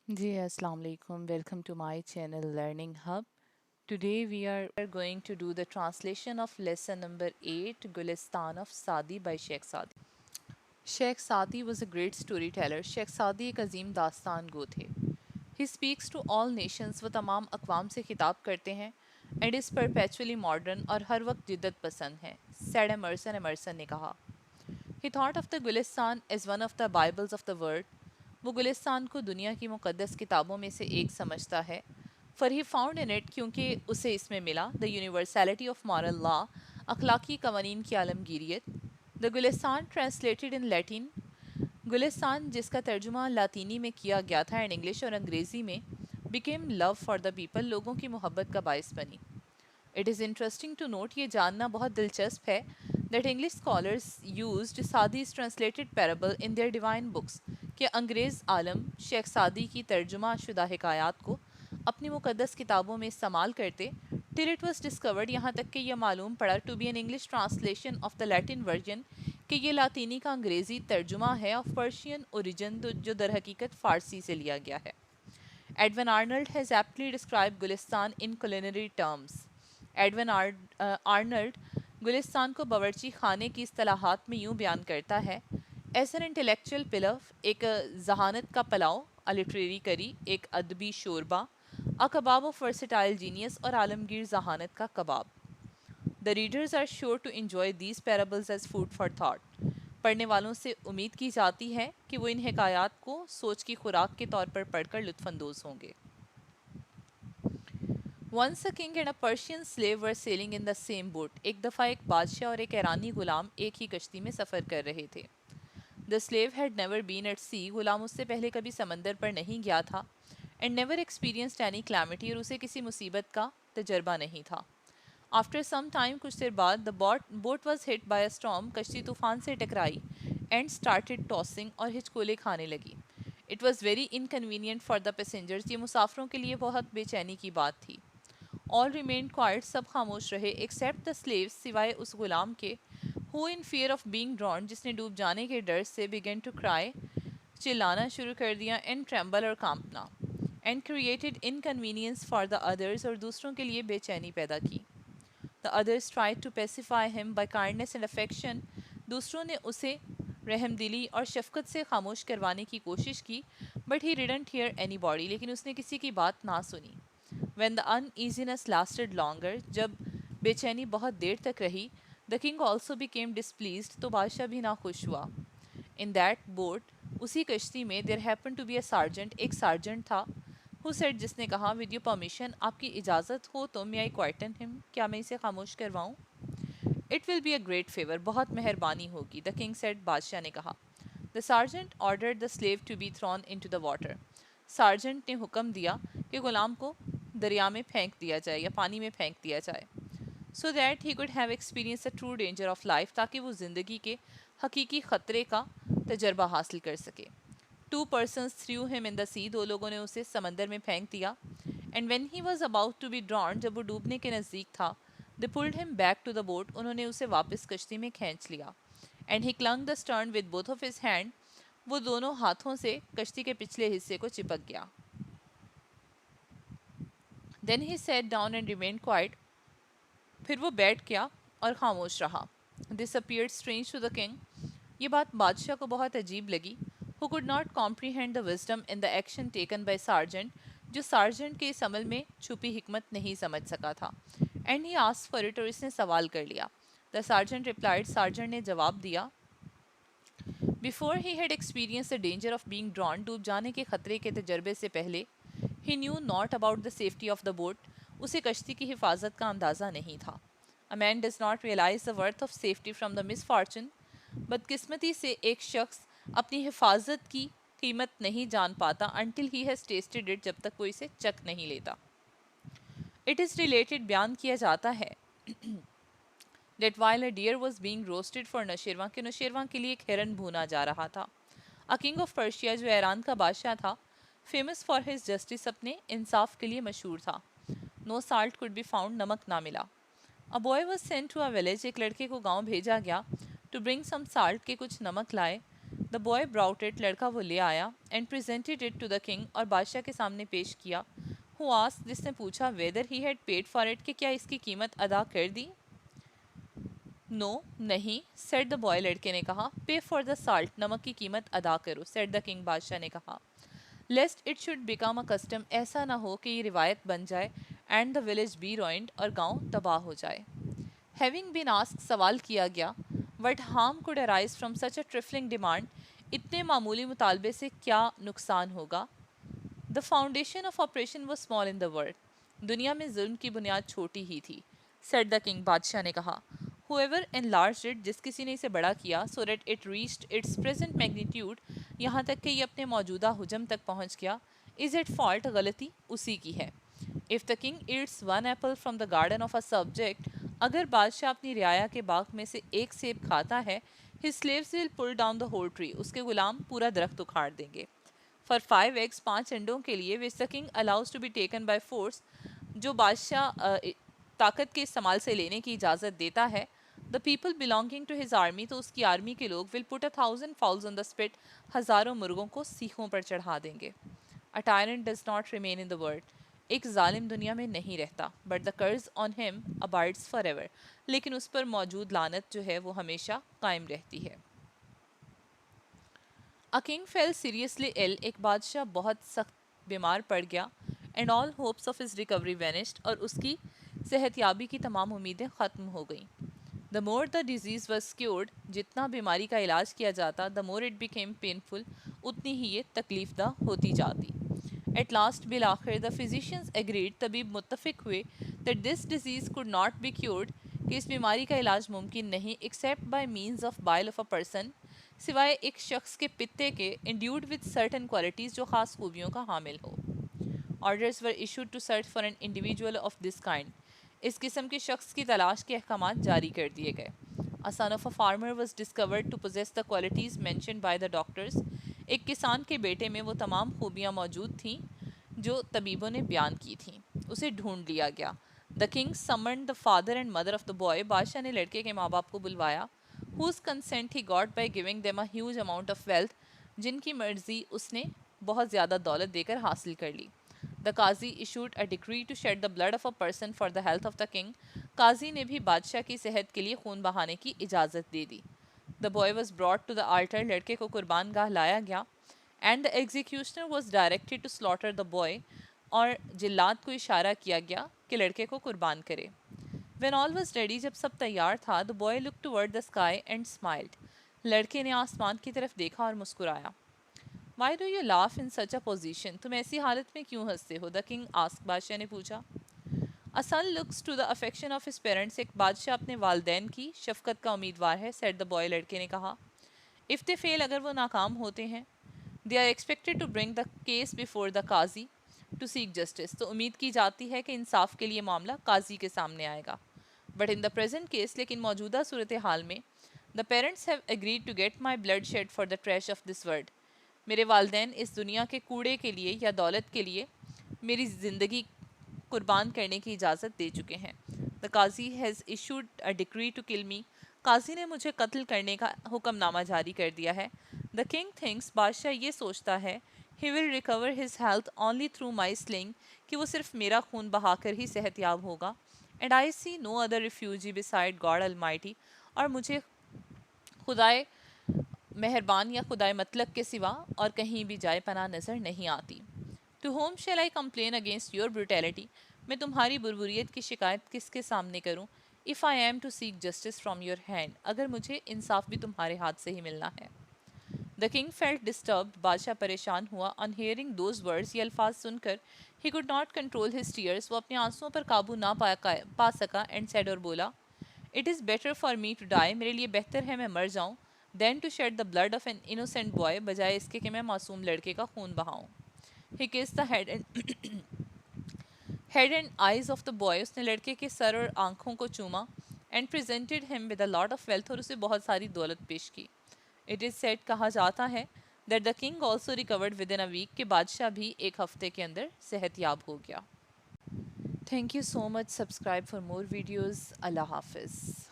जी अस्सलाम वालेकुम. Welcome to my channel Learning Hub. Today we are going to do the translation of lesson number 8, Gulistan of Saadi by Sheikh Saadi. Sheikh Saadi was a great storyteller. Sheikh Saadi एक अजीम दास्तान गो थे. He speaks to all nations, वो तमाम अक़वाम से खिताब करते हैं, and is perpetually modern और हर वक्त जिद्दत पसंद हैं, said Emerson ने कहा. He thought of the Gulistan as one of the Bibles of the world. वो गुलिस्तान को दुनिया की मुक़द्दस किताबों में से एक समझता है. For he found in it, क्योंकि उसे इसमें मिला, the universality of moral law, अखलाकी कवानीन की आलमगीरियत. The Gulistan translated in Latin, Gulistan जिसका तर्जुमा लातीनी में किया गया था एंड इंग्लिश और अंग्रेज़ी में, became love for the people, लोगों की मोहब्बत का बायस बनी. It is interesting to note, ये जानना बहुत दिलचस्प है, that English scholars used Saadi's translated parable in their divine books, कि अंग्रेज़ आलम शेख सादी की तर्जुमा शुदा हिकायात को अपनी मुक़द्दस किताबों में इस्तेमाल करते, टिल इट वाज डिस्कवर्ड, यहाँ तक कि यह मालूम पड़ा, to be an English translation of the Latin version, कि ये लातीनी का अंग्रेज़ी तर्जुमा है ऑफ पर्शियन ओरिजिन, जो दर हकीकत फ़ारसी से लिया गया है. Edwin Arnold has aptly described Gulistan in culinary terms. Arnold Gulistan को बावर्ची खाने की इस्तिलाहात में यूं बयान करता है, एज एन इंटेलेक्चुअल पिलव, एक जहानत का पलाव, अ लिटरेरी करी, एक अदबी शोरबा, a kebab of versatile genius, और आलमगीर जहानत का कबाब. The readers are sure to enjoy these parables as food for thought. पढ़ने वालों से उम्मीद की जाती है कि वो इन हिकायात को सोच की खुराक के तौर पर पढ़कर लुत्फानंदोज होंगे. Once a king and a Persian slave were sailing in the same boat. एक दफ़ा एक बादशाह और एक ईरानी गुलाम एक ही कश्ती में सफ़र कर रहे थे. The slave had never been at sea. गुलाम उससे पहले कभी समंदर पर नहीं गया था. And never experienced any calamity. और उसे किसी मुसीबत का तजर्बा नहीं था. After some time, कुछ देर बाद, the boat was hit by a storm. कश्ती तूफान से टकराई. And started tossing. और हिचकोले खाने लगी. It was very inconvenient for the passengers. ये मुसाफरों के लिए बहुत बेचैनी की बात थी. ऑल रिमेन क्वाइट, सब खामोश रहे, एक्सेप्ट द स्लेव्स, सिवाय उस गुलाम के, who in fear of being drawn, जिसने डूब जाने के डर से बिगन टू क्राई, चिल्लाना शुरू कर दिया, एंड ट्रेम्बल, और कांपना, and created inconvenience for the others, और दूसरों के लिए बेचैनी पैदा की. The others tried to pacify him by kindness and affection, दूसरों ने उसे रहमदिली और शफकत से खामोश करवाने की कोशिश की, but he didn't here any body, लेकिन उसने किसी की बात ना सुनी. When the uneasiness lasted longer, जब बेचैनी बहुत देर तक रही, the king also became displeased, तो बादशाह भी नाखुश हुआ. In that boat, उसी कश्ती में, there happened to be a sergeant, एक सार्जेंट था, who said, जिसने कहा, with your permission, आपकी इजाज़त हो तो may I quieten him, क्या मैं इसे खामोश करवाऊँ? It will be a great favor, बहुत मेहरबानी होगी, the king said, बादशाह ने कहा. The sergeant ordered the slave to be thrown into the water. Sergeant ने हुक्म दिया कि गुलाम को दरिया में फेंक दिया जाए या पानी में फेंक दिया जाए, so that he could have experience a true danger of life, ताकि वो ज़िंदगी के हकीकी ख़तरे का तजर्बा हासिल कर सके. Two persons threw him in the sea, दो लोगों ने उसे समंदर में फेंक दिया. And when he was about to be drowned, जब वो डूबने के नज़दीक था, they pulled him back to the boat, उन्होंने उसे वापस कश्ती में खींच लिया. And he clung the stern with both of his hand, वो दोनों हाथों से कश्ती के पिछले हिस्से को चिपक गया. Then he set down and remain quiet, फिर वो बैठ गया और खामोश रहा. This appeared strange to the king, ये बात बादशाह को बहुत अजीब लगी. Who could not comprehend the wisdom in the action taken by sergeant, जो सार्जेंट के इस अमल में छुपी हिकमत नहीं समझ सका था. And he asked for it, और इसने सवाल कर लिया. द सार्जेंट रिप्लाइड, सार्जेंट ने जवाब दिया, before he had experience the danger of being drowned, डूब जाने के खतरे के तजर्बे से पहले, he knew not about the safety of the boat, उसे कश्ती की हिफाजत का अंदाज़ा नहीं था. A man does not realize the worth of safety from the misfortune, बदकिस्मती से एक शख्स अपनी हिफाजत की कीमत नहीं जान पाता, until he has tested it, जब तक वो इसे चख नहीं लेता. इट इज़ रिलेटेड, बयान किया जाता है, that while a deer was being roasted for नशेरवा, के नशेरवा के लिए एक हिरन भूना जा रहा था. अ किंग ऑफ पर्शिया, जो ईरान का बादशाह था, फेमस फॉर हिज जस्टिस, अपने इंसाफ के लिए मशहूर था. No salt could be found, नमक ना मिला. A boy was sent to a village, एक लड़के को गांव भेजा गया, टू ब्रिंग सम साल्ट, के कुछ नमक लाए. The boy brought it, लड़का वो ले आया, and presented it to the king, और बादशाह के सामने पेश किया. Who asked, जिसने पूछा, whether he had paid for it, कि क्या इसकी कीमत अदा कर दी. नो नहीं, said the boy, लड़के ने कहा. Pay for the salt, नमक की कीमत अदा करो, said the king, बादशाह ने कहा. Lest it should become a custom, ऐसा ना हो कि ये रिवायत बन जाए, and the village be ruined, और गांव तबाह हो जाए. Having been asked, सवाल किया गया, what harm could arise from such a trifling demand, इतने मामूली मुतालबे से क्या नुकसान होगा. The foundation of oppression was small in the world. दुनिया में जुल्म की बुनियाद छोटी ही थी, said the king, बादशाह ने कहा. Whoever enlarged it, जिस किसी ने इसे बड़ा किया, so that it reached its present magnitude, यहाँ तक कि ये अपने मौजूदा हुजम तक पहुँच गया, is at fault, गलती उसी की है. If the king eats one apple from the garden of a subject, अगर बादशाह अपनी रियाया के बाग में से एक सेब खाता है, his slaves will pull down the whole tree, उसके गुलाम पूरा दरख्त उखाड़ देंगे. For 5 eggs, 5 अंडों के लिए, which the king allows to be taken by force, जो बादशाह ताकत के इस्तेमाल से लेने की इजाज़त देता है, the people belonging to his army, तो उसकी आर्मी के लोग, will put 1,000 fowls on the spit, हज़ारों मुर्गों को सीखों पर चढ़ा देंगे. A tyrant does not remain in the world, एक जालिम दुनिया में नहीं रहता, but the curse on him abides forever, लेकिन उस पर मौजूद लानत जो है वो हमेशा कायम रहती है. A king fell seriously ill, एक बादशाह बहुत सख्त बीमार पड़ गया, and all hopes of his recovery vanished, और उसकी सेहतयाबी की तमाम उम्मीदें ख़त्म हो गईं. The more the disease was cured, जितना बीमारी का इलाज किया जाता, the more it became painful, उतनी ही ये तकलीफ़दा होती जाती. At last, बिलाखिर, the physicians agreed, तबीब मुत्तफिक हुए, that this disease could not be cured, कि इस बीमारी का इलाज मुमकिन नहीं, except by means of bile of a person, सिवाय एक शख्स के पित्ते के, endued with certain qualities, जो ख़ास खूबियों का हामिल हो. Orders were issued to search for an individual of this kind. इस किस्म के शख्स की तलाश के अहकामात जारी कर दिए गए. A son of a farmer was discovered to possess the qualities mentioned by the doctors. एक किसान के बेटे में वो तमाम खूबियाँ मौजूद थीं जो तबीबों ने बयान की थीं. उसे ढूंढ लिया गया. The king summoned the father and mother of the boy. बादशाह ने लड़के के माँ बाप को बुलवाया. Whose consent he got by giving them a huge amount of wealth. जिनकी मर्जी उसने बहुत ज़्यादा दौलत देकर हासिल कर ली. The Qazi issued a decree to shed the blood of a person for the health of the king. काजी ने भी बादशाह की सेहत के लिए खून बहाने की इजाज़त दे दी. The boy was brought to the altar. लड़के को कुर्बान गाह लाया गया. And the executioner was directed to slaughter the boy. और जिल्लात को इशारा किया गया कि लड़के को कुर्बान करे. When all was ready, जब सब तैयार था, the boy looked toward the sky and smiled. लड़के ने आसमान की तरफ देखा और मुस्कुराया. Why do you laugh in such a position? तुम ऐसी हालत में क्यों हंसते हो? The king asked, बादशाह ने पूछा. A son looks to the affection of his parents. एक बादशाह अपने वालदैन की शफकत का उम्मीदवार है, said the boy, लड़के ने कहा. If they fail, अगर वो नाकाम होते हैं, they are expected to bring the case before the qazi to seek justice. तो उम्मीद की जाती है कि इंसाफ के लिए मामला काजी के सामने आएगा. But in the present case, लेकिन मौजूदा सूरत हाल में, the parents have agreed to get my blood shed for the trash of this world. मेरे वालदैन इस दुनिया के कूड़े के लिए या दौलत के लिए मेरी ज़िंदगी कुर्बान करने की इजाज़त दे चुके हैं. The Qazi has issued a decree to kill me. काजी ने मुझे कत्ल करने का हुक्मनामा जारी कर दिया है. The king thinks, बादशाह ये सोचता है, he will recover his health only through my slaying, कि वो सिर्फ मेरा खून बहाकर ही सेहतयाब होगा. And I see no other refuge beside God Almighty, और मुझे खुदाए मेहरबान या खुदाए मतलब के सिवा और कहीं भी जाए पनाह नज़र नहीं आती. To whom shall I complain against your brutality? मैं तुम्हारी बुरबुरियत की शिकायत किसके सामने करूं? If I am to seek justice from your hand, अगर मुझे इंसाफ भी तुम्हारे हाथ से ही मिलना है. The king felt disturbed. बादशाह परेशान हुआ. On hearing those words, ये अल्फाज सुनकर, he could not control his tears. वो अपने आंसुओं पर काबू ना पा सका, and said, और बोला, It is better for me to die. मेरे लिए बेहतर है मैं मर जाऊं. Then to shed the blood of an innocent boy, बजाय इसके कि मैं मासूम लड़के का खून बहाऊं. He kissed the head and eyes of the boy. उसने लड़के के सर और आंखों को चूमा. And presented him with a lot of wealth, और उसे बहुत सारी दौलत पेश की. It is said, कहा जाता है, that the king also recovered within a week, कि बादशाह भी एक हफ्ते के अंदर सेहतयाब हो गया. Thank you so much. Subscribe for more videos. Allah Hafiz.